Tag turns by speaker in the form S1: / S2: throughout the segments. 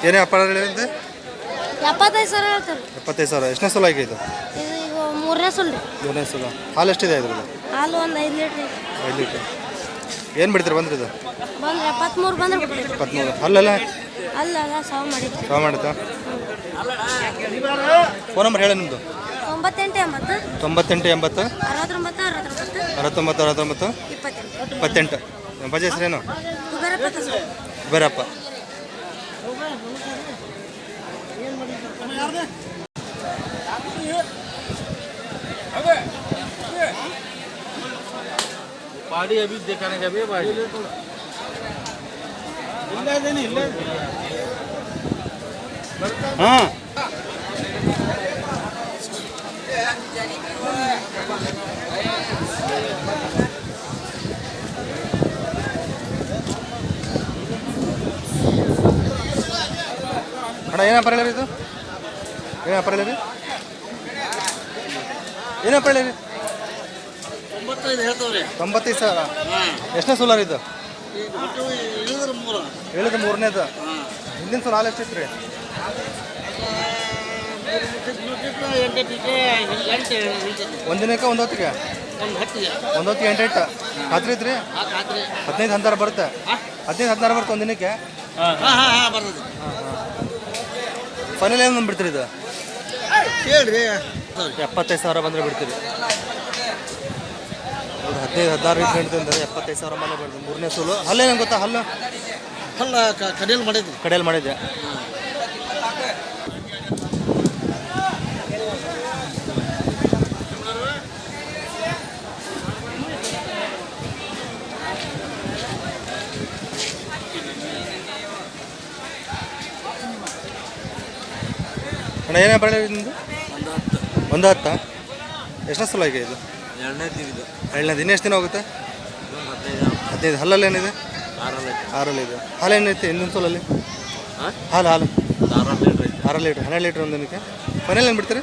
S1: ಏನೇ ವ್ಯಾಪಾರ ಹೇಳಿದಂತೆ
S2: 75,000 ಹೇಳ್ತಾರೆ.
S1: 75,000. ಎಷ್ಟನೇ ಸಲ ಆಗಿ ಇದು?
S2: ಇದು ಈಗ ಮೂರನೇ ಸಲ ರೀ.
S1: ಮೂರನೇ ಸಲ. ಹಾಲು ಎಷ್ಟಿದೆ ಇದ್ರದ್ದು?
S2: ಹಾಲು ಒಂದು 5 ಲೀಟ್ರ್.
S1: 5 ಲೀಟ್ರ್. ಏನು ಬಿಡ್ತೀರಿ ಬಂದ್ರಿ ಇದು?
S2: ಬಂದ್ರೆ 73 ಬಂದ್ರೆ ಬಿಡ್ರಿ.
S1: 73. ಅಲ್ಲಲ್ಲ
S2: ಅಲ್ಲ ಸಾವು ಮಾಡಿದ್ದು.
S1: ಸಾವು ಮಾಡುತ್ತಾ? ಫೋನ್ ನಂಬರ್ ಹೇಳಿ ನಿಮ್ಮದು.
S2: 98
S1: 98 80
S2: 69
S1: 69 69 28. ನಮ್ಮ ಬಜೆ ಹೆಸರೇನು? ಕುಬೇರಪ್ಪ.
S3: पार्टी अभी दिखाने का भी पार्टी
S1: हाँ ಅಣ್ಣ ಏನು ವ್ಯಾಪಾರ ಹೇಳಿರಿ ಇದು? ಏನು ವ್ಯಾಪಾರ ಹೇಳಿರಿ? ಏನು ವ್ಯಾಪಾರ ಹೇಳಿರಿ? 95,000. ಎಷ್ಟನೇ ಸೋಲಾರ್ ಇದು? ಹೇಳಿದ ಮೂರನೇದು. ಹಿಂದಿನ ಸಲ ಹಾಲು ಎಷ್ಟಿತ್ತು ರೀ? ಒಂದಿನಕ್ಕೆ ಒಂದು ಹೊತ್ತಿಗೆ 8 ಖಾತ್ರಿ ಐತ್ರಿ? 15 16 ಬರುತ್ತೆ. 15 16 ಬರುತ್ತೆ ಒಂದಿನಕ್ಕೆ. ಫೈನಲ್ ಏನು ಬಂದ್ಬಿಡ್ತೀರಿ ಇದು?
S3: ಹೇಳ್ರಿ
S1: 75,000 ಬಂದರೆ ಬಿಡ್ತೀರಿ. 15 16 ಲೀಟ್ರ್ ಅಂದರೆ 75,000 ಮೇಲೆ ಬರ್ತದೆ. ಮೂರನೇ ಸೋಲು. ಹಲ್ಲೇನು ಗೊತ್ತಾ? ಹಲ್ಲು
S3: ಕಡಿಯಲ್ಲಿ ಮಾಡಿದ್ರಿ.
S1: ಕಡೆಯಲ್ಲಿ ಮಾಡಿದ್ದೆ. ಅಣ್ಣ ಏನೇ ಬರಲಿ ನಿಮ್ಮದು? 10. ಎಷ್ಟನೇ ಸಲ ಆಗಿದೆ ಇದು? ಎರಡನೇ ದಿನ. ಎಷ್ಟು ದಿನ ಹೋಗುತ್ತೆ? 15. ಹಲ್ಲಲ್ಲಿ ಏನಿದೆ? 6 ಇದೆ. ಹಾಲು ಏನೈತೆ ಹಿಂದಿನ ಸೋಲಲ್ಲಿ? ಹಾಲು 6 ಲೀಟ್ರ್. 12 ಲೀಟ್ರ್ ಒಂದು ದಿನಕ್ಕೆ. ಫೈನಲ್ ಏನು ಬಿಡ್ತೀರಿ?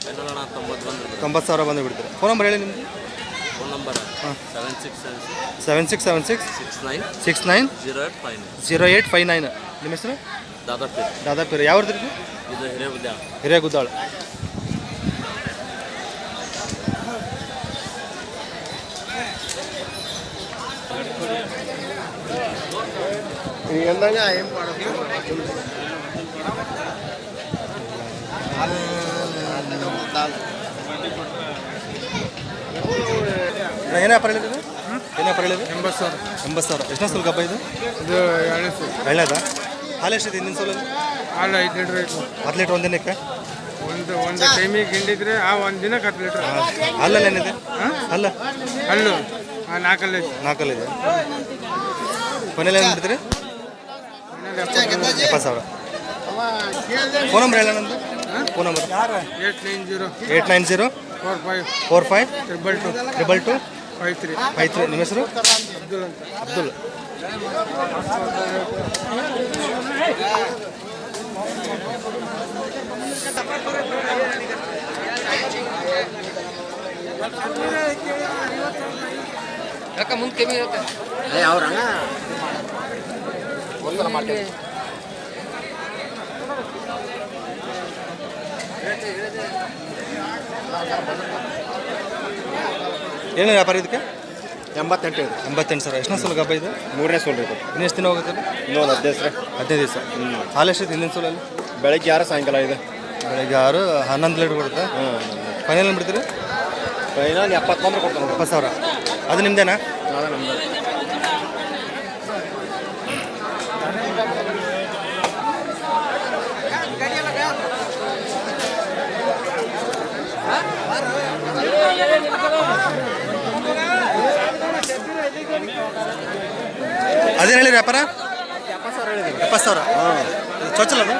S1: 90,000 ಬಂದು ಬಿಡ್ತೀರಿ. ಫೋನ್ ನಂಬರ್ ಹೇಳಿ ನಿಮ್ಮದು.
S3: ಫೋನ್ ನಂಬರ್
S1: ಹಾಂ
S3: 7676
S1: 69 0859. ನಿಮ್ಮ ಹೆಸರು? ದಾದಾಪೀರ್. ಯಾವ್ದು ರೀ?
S3: ಇದು
S1: ಹಿರೇಗುದ್ದಾಳ. ಏನೇ ವ್ಯಾಪಾರ ಹೇಳಿದ್ರು? ಏನೇ ವ್ಯಾಪಾರ ಹೇಳಿದ್ರು? 80,000. ಎಷ್ಟನೇ ಸಲ ಹಬ್ಬ ಇದು? ಎರಡನೇದ. ಹಾಲು ಎಷ್ಟಿದೆ ಹಿಂದಿನ ಸೋಲಲ್ಲಿ?
S4: ಹಾಲು 5 ಲೀಟ್ರ್ ಐತೆ.
S1: 10 ಲೀಟ್ರ್ ಒಂದು ದಿನಕ್ಕೆ?
S4: ಒಂದು ಟೈಮಿಗೆ ಹಿಂಡಿದ್ರೆ ಆ ಒಂದು ದಿನಕ್ಕೆ 10 ಲೀಟ್ರ್.
S1: ಹಾಲಲ್ಲಿ ಏನಿದೆ?
S4: ಹಲ್ಲು 4
S1: ಇದೆ. ಕೊನೆಯಲ್ಲಿ ಏನು ಬಿಡ್ತೀರಿ? 70,000. ಫೋನ್ ನಂಬರ್ ಹೇಳ ನಂದು. Phone number 890 45 222 53. ನಿಮ್ಮ ಹೆಸರು? ಅಬ್ದುಲ್.
S3: ಯಾಕೆ ಮುಂದೆ ಕಮ್ಮಿ ಇರುತ್ತೆ? ಅವ್ರಂಗ ಒಂದ್ಸಲ ಮಾಡ್ತೀವಿ.
S1: ಏನು ವ್ಯಾಪಾರ ಇದಕ್ಕೆ?
S3: 88,000.
S1: ಎಷ್ಟನೇ ಸಲ ಹಬ್ಬ ಇದು?
S3: ಮೂರನೇ ಸೋಲ್ ಇದೆ.
S1: ಇನ್ನು ಎಷ್ಟು ದಿನ ಹೋಗುತ್ತೆ?
S3: ಇನ್ನೊಂದು 15
S1: ದಿವಸ. ಹಾಲು ಎಷ್ಟಿದೆ ಹಿಂದಿನ ಸೋಲಲ್ಲಿ?
S3: ಬೆಳಗ್ಗೆ 6 ಸಾಯಂಕಾಲ 5.
S1: ಬೆಳಗ್ಗೆ 6 11 ಲೀಟ್ರ್ ಕೊಡುತ್ತೆ. ಫೈನಲ್ ಏನು ಬಿಡ್ತೀರಿ?
S3: ಫೈನಲ್ 70 ಬಂದ್ರೆ ಕೊಡ್ತಾನೆ.
S1: 70,000. ಅದು ನಿಮ್ಮದೇನಾ?
S3: ಅದೇ ನಮ್ಮದು.
S1: ಅದೇನು ಹೇಳಿರಿ ವ್ಯಾಪಾರ?
S3: 70,000.
S1: ಚೊಚ್ಚಲ ಅದು?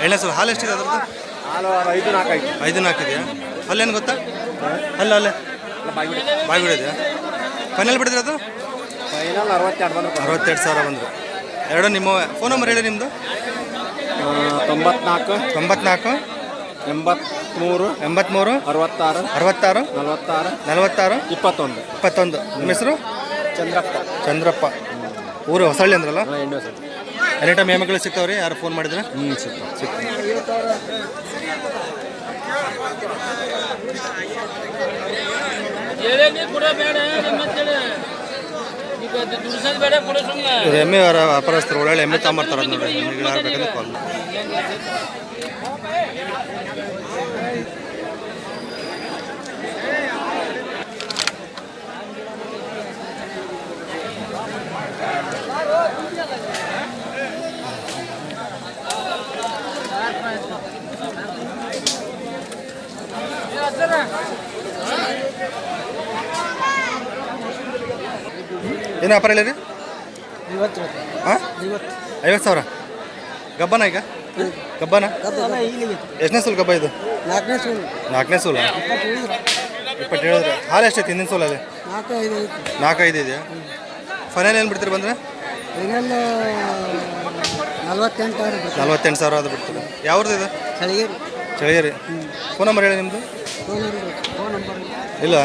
S1: ಎಣ್ಣೆ ಸಲ. ಹಾಲು ಎಷ್ಟಿದೆ ಅದ್ರದ್ದು?
S3: ಹಾಲು 5-4
S1: ಇದೆಯಾ? ಅಲ್ಲೇನು ಗೊತ್ತಾ? ಅಲ್ಲೇ ಬಾಯಿಬಿಡಿದೆಯಾ? ಫೈನಲ್ ಬಿಡಿದ್ರೆ ಅದು?
S3: ಫೈನಲ್
S1: 62,000 ಬಂದರು. ಎರಡು ನಿಮ್ಮ ಫೋನ್ ನಂಬರ್ ಹೇಳಿ ನಿಮ್ಮದು.
S3: 94
S1: 83
S3: 66
S1: 66 46
S3: 21.
S1: ನಿಮ್ಮ ಹೆಸರು?
S3: ಚಂದ್ರಪ್ಪ.
S1: ಊರು ಹೊಸಳ್ಳಿ ಅಂದ್ರಲ್ಲ? ಎನಿ ಟೈಮ್ ಎಮ್ಮೆಗಳು ಸಿಗ್ತಾವ್ರಿ ಯಾರು ಫೋನ್ ಮಾಡಿದ್ರೆ ಇವ್ರು ಎಮ್ಮೆ ವ್ಯಾಪಾರಸ್ಥರು ಒಳ್ಳೆ ಎಮ್ಮೆ ತಗೊಂಬರ್ತಾರೆ ನೋಡಿ ನಿಮಗೆ ಯಾರು ಬೇಕಂದ್ರೆ ಕಾಲ್ ಏನು ವ್ಯಾಪಾರ ಇಲ್ಲ ರೀ ಹಾಂ 50,000 ಗಬ್ಬನ ಈಗ ಗಬ್ಬನ ಎಷ್ಟನೇ ಸೂಲ್ ಗಬ್ಬ ಇದು 4ನೇ ಸೂಲ 27 ಹಾಲು ಎಷ್ಟೈತಿ ಹಿಂದಿನ ಸೂಲಲ್ಲಿ 4-5 ಇದೆಯಾ ಫೈನಲ್ ಏನು ಬಿಡ್ತೀರಿ ಬಂದರೆ 48,000 ಅದು ಬಿಡ್ತೀರಿ ಯಾವ್ದು ಇದು ಚಳಿಗೇರಿ ಫೋನ್ ನಂಬರ್ ಹೇಳಿ ನಿಮ್ಮದು ಇಲ್ಲ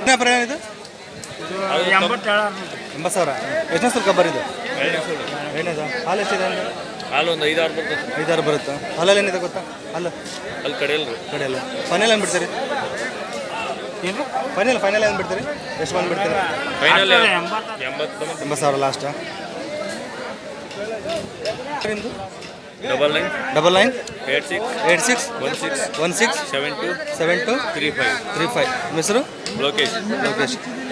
S1: ವ್ಯಾಪಾರ ಏನಿದು 80,000 ಎಷ್ಟನೇ ಸಲ ಕಬ್ಬರ್ ಇದು ಏನಿದೆ ಹಾಲು ಎಷ್ಟಿದೆ ಅಂದರೆ
S3: ಹಾಲು ಒಂದು 5-6 ಬರ್ತದೆ
S1: 5-6 ಬರುತ್ತಾ ಹಾಲಲ್ಲಿ ಏನಿದೆ ಗೊತ್ತಾ ಹಾಲು
S3: ಅಲ್ಲಿ ಕಡೆಯಲ್ಲ
S1: ಕಡೆಯಲ್ಲ ಫೈನಲ್ ಏನು ಬಿಡ್ತೀರಿ ಏನು ಫೈನಲ್ ಏನು ಬಿಡ್ತೀರಿ ಎಷ್ಟು ಬಂದು ಬಿಡ್ತೀರಿ
S3: ಫೈನಲ್
S1: 80,000 ಲಾಸ್ಟಾ ನಿಮ್ಮದು
S3: 99
S1: 86 72 35 ನಿಮ್ಮ ಹೆಸರು
S3: ಲೋಕೇಶ್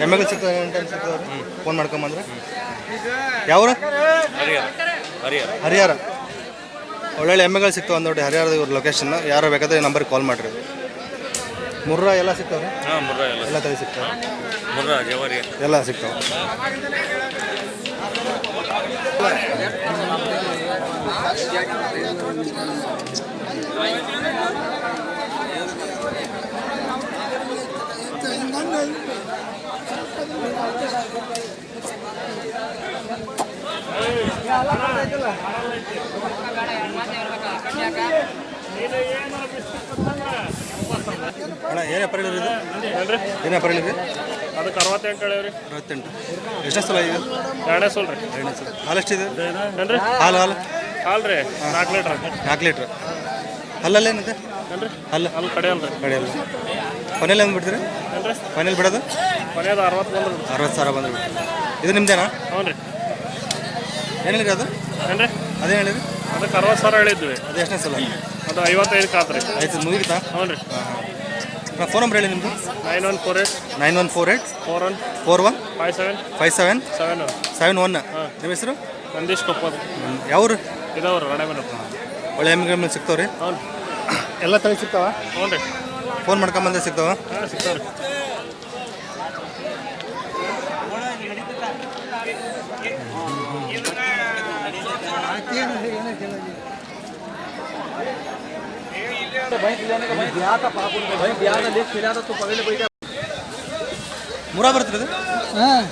S1: ಎಮ್ಮೆಗಳು ಸಿಗ್ತವೆ ಟೈಮ್ ಸಿಗ್ತವೆ ಫೋನ್ ಮಾಡ್ಕೊಂಬಂದ್ರೆ ಯಾವ್ರು ಹರಿಹರ ಒಳ್ಳೊಳ್ಳೆ ಎಮ್ಮೆಗಳು ಸಿಗ್ತಾವೆ ನೋಡಿ ಹರಿಹರದ ಇವ್ರ ಲೊಕೇಶನ್ ಯಾರು ಬೇಕಾದ್ರೆ ನಂಬರ್ಗೆ ಕಾಲ್ ಮಾಡಿರಿ ಮುರ್ರಾ ಎಲ್ಲ ಸಿಗ್ತಾವೆ ಎಲ್ಲ ತಲೆ ಸಿಗ್ತಾವೆ ಎಲ್ಲ ಸಿಗ್ತಾವೆ ಅಣ್ಣ ಏನು ವ್ಯಾಪಾರ ಹೇಳಿರಿ ಇದು ಏನು ವ್ಯಾಪಾರ ಹೇಳಿರಿ
S4: ಅದಕ್ಕೆ 68 ಹೇಳಿವ್ರಿ
S1: 68 ಎಷ್ಟನೇ ಸಲ ಈಗ
S4: 2ನೇ ಸಲ ರೀ
S1: ಹಾಲು ಎಷ್ಟಿದೆ
S4: ಏನ್ರಿ
S1: ಹಾಲು
S4: ಹಾಲು ರೀ 4 ಲೀಟ್ರ್
S1: 4 ಲೀಟ್ರ್ ಹಲ್ಲಲ್ಲಿ ಏನಿದೆ
S4: ಏನ್ರಿ
S1: ಹಲ್ಲು
S4: ಅಲ್ಲಿ ಕಡೆಯಲ್ಲ ರೀ
S1: ಕಡೆಯಲ್ಲ ಫೈನಲ್ ಏನು ಬಿಡ್ತೀರಿ
S4: ಏನ್ರಿ
S1: ಫೈನಲ್ ಬಿಡೋದು
S4: ಕೊನೆಯದು 60 ಬಂದ್ರೆ
S1: 60,000 ಬಂದು ಬಿಡ್ತೀರಿ ಇದು ನಿಮ್ದೇನಾ
S4: ಹ್ಞೂ ರೀ
S1: ಏನು ಹೇಳಿರಿ ಅದು
S4: ಏನ್ರಿ
S1: ಅದೇನು ಹೇಳಿರಿ
S4: ಅದಕ್ಕೆ 60,000 ಹೇಳಿದ್ವಿ
S1: ಅದು ಎಷ್ಟನೇ ಸಲ
S4: ಅದು 55 ಆತ್ರಿ
S1: ಆಯ್ತು ಮುಗಿತಾ
S4: ಹ್ಞೂ ರೀ
S1: ಹಾಂ ಫೋನ್ ನಂಬರ್ ಹೇಳಿ ನಿಮ್ಮದು
S4: 9148
S1: 41
S4: 57
S1: 71 ನಿಮ್ಮ ಹೆಸರು
S4: ನಂದೀಶ್ ಕೊಪ್ಪದ
S1: ಯಾವ್ರು
S4: ಇದಾವ್ರಿ ರಾಣೆಬೆನ್ನಪ್ಪ
S1: ಒಳ್ಳೆ ಎಮ್ಮೆಗಳು ಸಿಗ್ತಾವ್ರಿ
S4: ಹ್ಞೂ
S1: ಎಲ್ಲ ತಲೆ ಸಿಗ್ತಾವ
S4: ಹ್ಞೂ ರೀ
S1: ಫೋನ್ ಮಾಡ್ಕೊಂಬಂದ್ರೆ ಸಿಗ್ತಾವ
S4: ಹಾಂ ಸಿಗ್ತಾವ್ರಿ
S1: ಮುರಾ ಬರ್ತೀರಿ ಅದು
S5: ಹಾಂ